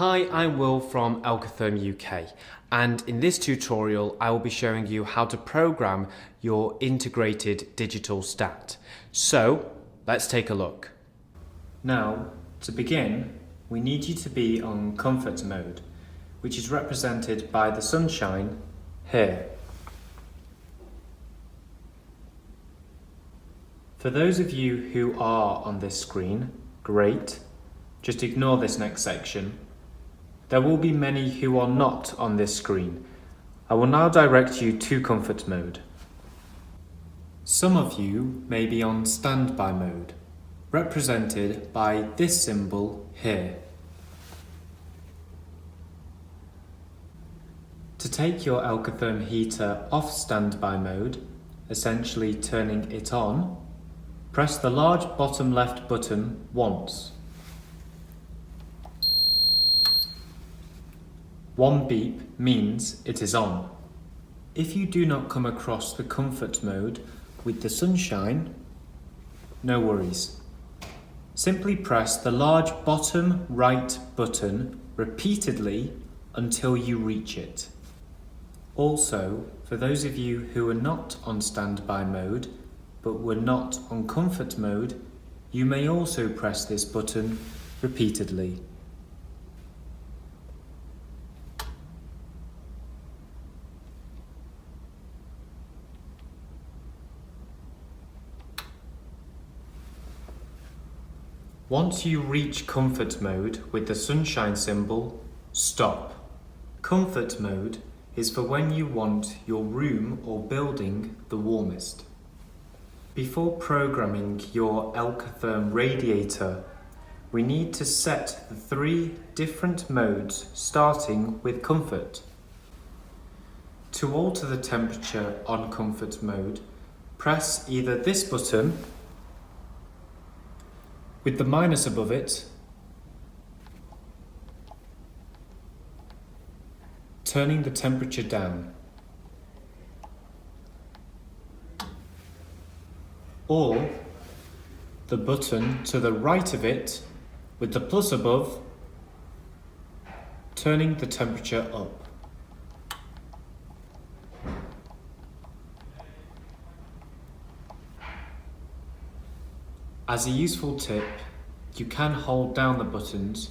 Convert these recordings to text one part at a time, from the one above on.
Hi, I'm Will from Alcatherm UK, and in this tutorial I will be showing you how to program your integrated digital stat. So let's take a look. Now, to begin, we need you to be on comfort mode, which is represented by the sunshine here. For those of you who are on this screen, great, just ignore this next section. There will be many who are not on this screen. I will now direct you to comfort mode. Some of you may be on standby mode, represented by this symbol here. To take your Alcatherm heater off standby mode, essentially turning it on, press the large bottom left button once. One beep means it is on. If you do not come across the comfort mode with the sunshine, no worries. Simply press the large bottom right button repeatedly until you reach it. Also, for those of you who are not on standby mode but were not on comfort mode, you may also press this button repeatedly. Once you reach comfort mode with the sunshine symbol, stop. Comfort mode is for when you want your room or building the warmest. Before programming your Alcatherm radiator, we need to set the 3 different modes starting with comfort. To alter the temperature on comfort mode, press either this button with the minus above it, turning the temperature down, or the button to the right of it with the plus above, turning the temperature up. As a useful tip, you can hold down the buttons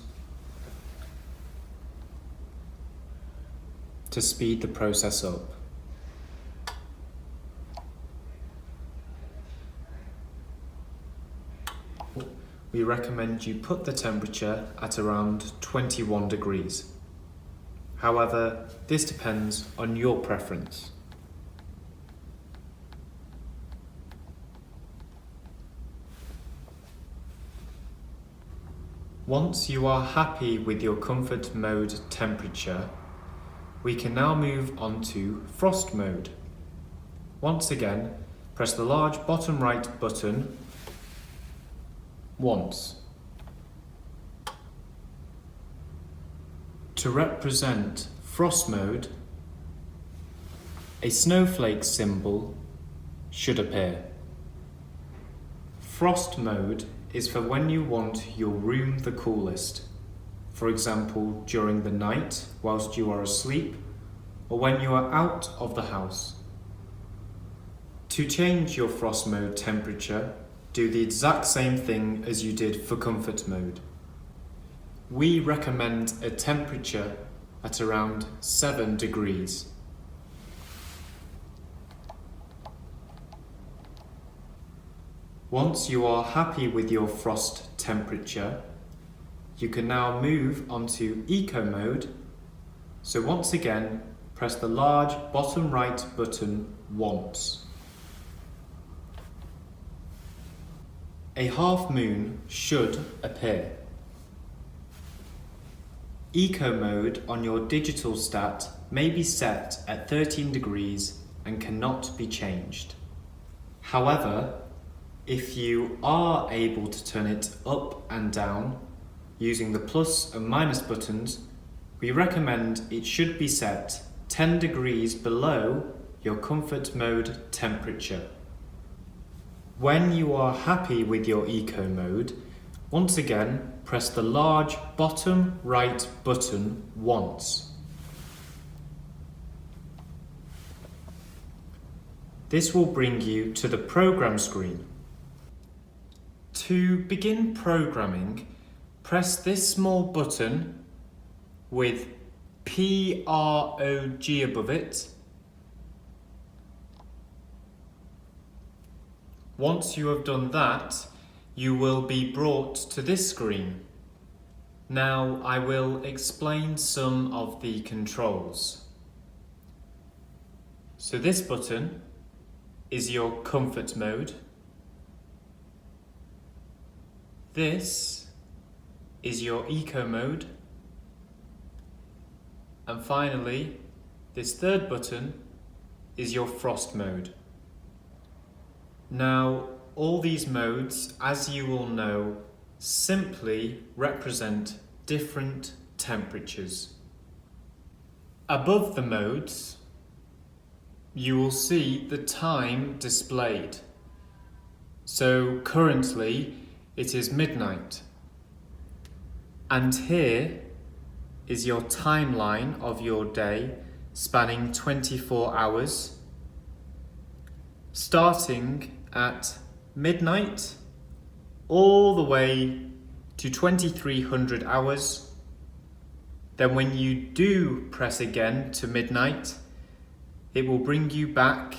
to speed the process up. We recommend you put the temperature at around 21 degrees. However, this depends on your preference. Once you are happy with your comfort mode temperature, we can now move on to frost mode. Once again, press the large bottom right button once. To represent frost mode, a snowflake symbol should appear. Frost mode is for when you want your room the coolest. For example, during the night whilst you are asleep, or when you are out of the house. To change your frost mode temperature, do the exact same thing as you did for comfort mode. We recommend a temperature at around 7 degrees. Once you are happy with your frost temperature, you can now move onto eco mode. So once again, press the large bottom right button once. A half moon should appear. Eco mode on your digital stat may be set at 13 degrees and cannot be changed. However, if you are able to turn it up and down using the plus and minus buttons, we recommend it should be set 10 degrees below your comfort mode temperature. When you are happy with your eco mode, Once again, press the large bottom right button once. This will bring you to the program screen. To begin programming, press this small button with PROG above it. Once you have done that, you will be brought to this screen. Now I will explain some of the controls. So this button is your comfort mode. This is your eco mode. And finally, this third button is your frost mode. Now, all these modes, as you will know, simply represent different temperatures. Above the modes, you will see the time displayed. So currently, it is midnight. And here is your timeline of your day spanning 24 hours, starting at midnight all the way to 2300 hours. Then when you do press again to midnight, it will bring you back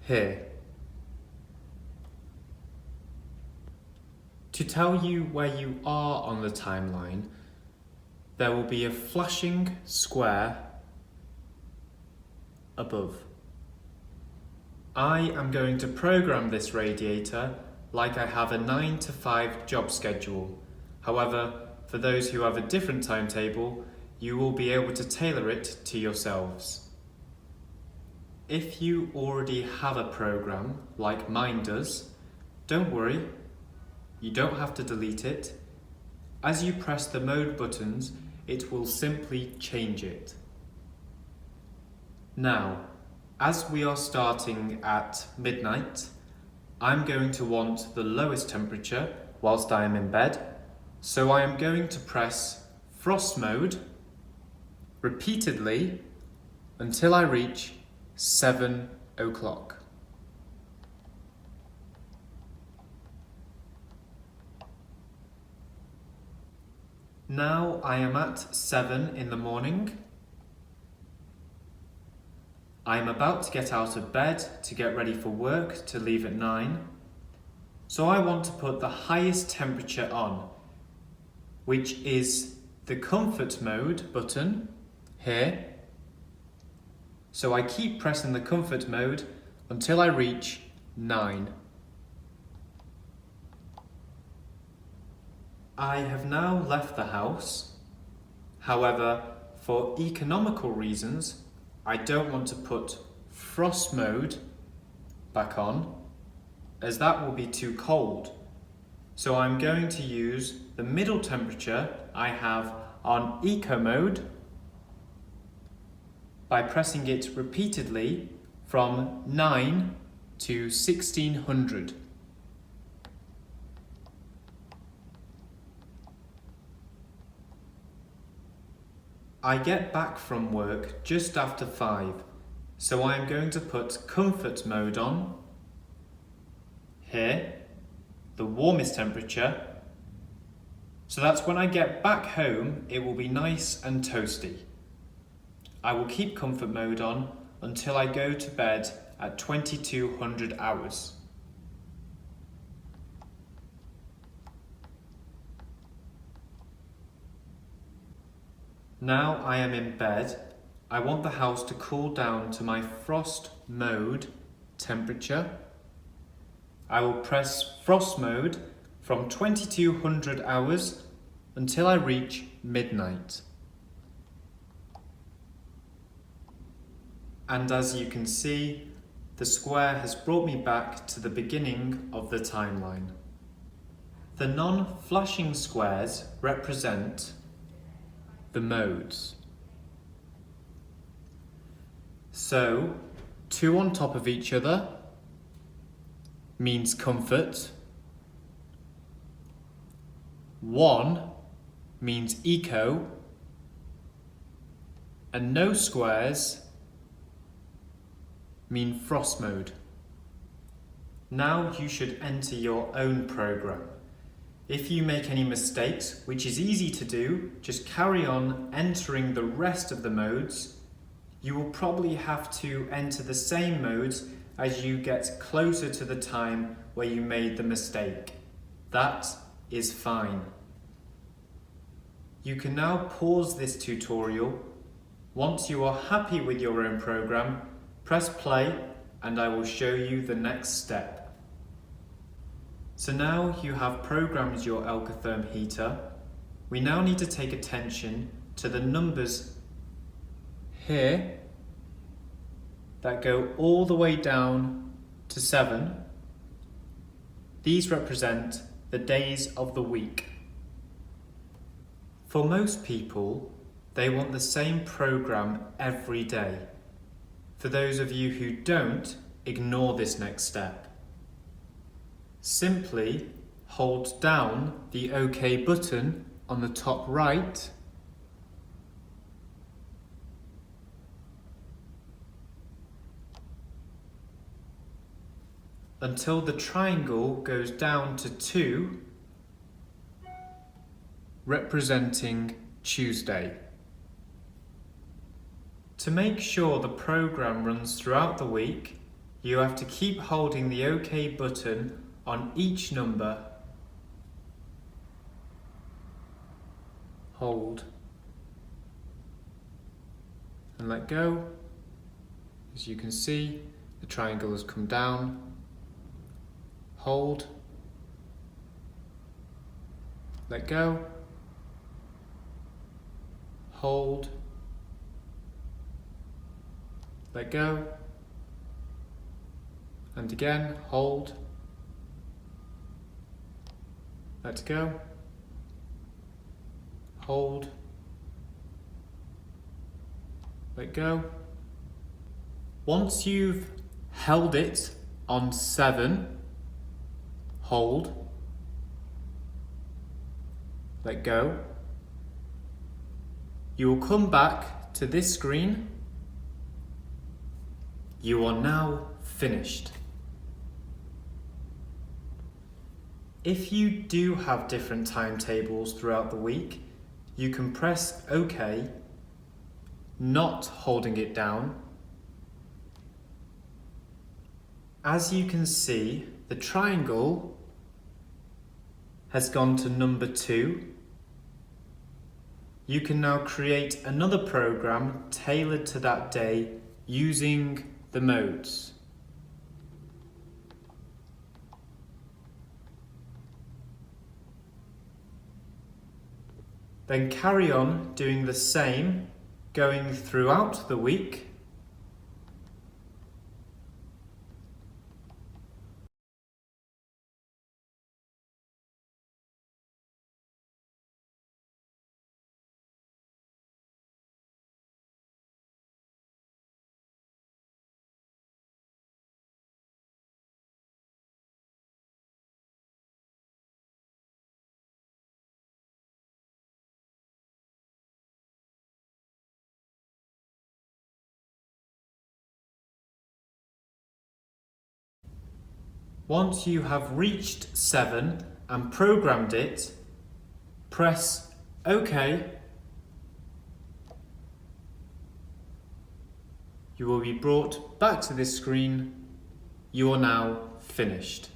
here. To tell you where you are on the timeline, there will be a flashing square above. I am going to program this radiator like I have a 9 to 5 job schedule. However, for those who have a different timetable, you will be able to tailor it to yourselves. If you already have a program like mine does, don't worry, you don't have to delete it. As you press the mode buttons, it will simply change it. Now, as we are starting at midnight, I'm going to want the lowest temperature whilst I am in bed, so I am going to press frost mode repeatedly until I reach 7 o'clock. Now I am at 7 in the morning. I am about to get out of bed to get ready for work to leave at 9. So I want to put the highest temperature on, which is the comfort mode button here. So I keep pressing the comfort mode until I reach 9. I have now left the house. However, for economical reasons, I don't want to put frost mode back on, as that will be too cold. So I'm going to use the middle temperature I have on eco mode by pressing it repeatedly from 9 to 1600. I get back from work just after 5, so I am going to put comfort mode on. Here, the warmest temperature. So that's when I get back home, it will be nice and toasty. I will keep comfort mode on until I go to bed at 2200 hours. Now I am in bed, I want the house to cool down to my frost mode temperature. I will press frost mode from 2200 hours until I reach midnight. And as you can see, the square has brought me back to the beginning of the timeline. The non-flashing squares represent the modes. So, 2 on top of each other means comfort. 1 means eco, and no squares mean frost mode. Now you should enter your own program. If you make any mistakes, which is easy to do, just carry on entering the rest of the modes. You will probably have to enter the same modes as you get closer to the time where you made the mistake. That is fine. You can now pause this tutorial. Once you are happy with your own program, press play and I will show you the next step. So now you have programmed your Elcotherm heater. We now need to take attention to the numbers here that go all the way down to 7. These represent the days of the week. For most people, they want the same program every day. For those of you who don't, ignore this next step. Simply hold down the OK button on the top right until the triangle goes down to 2, representing Tuesday. To make sure the program runs throughout the week, you have to keep holding the OK button on each number. Hold and let go. As you can see, the triangle has come down. Hold, let go, hold, let go, and again, hold, let go, hold, let go. Once you've held it on 7, hold, let go. You will come back to this screen. You are now finished. If you do have different timetables throughout the week, you can press OK, not holding it down. As you can see, the triangle has gone to number 2. You can now create another program tailored to that day using the modes. Then carry on doing the same, going throughout the week. Once you have reached 7 and programmed it, press OK. You will be brought back to this screen. You are now finished.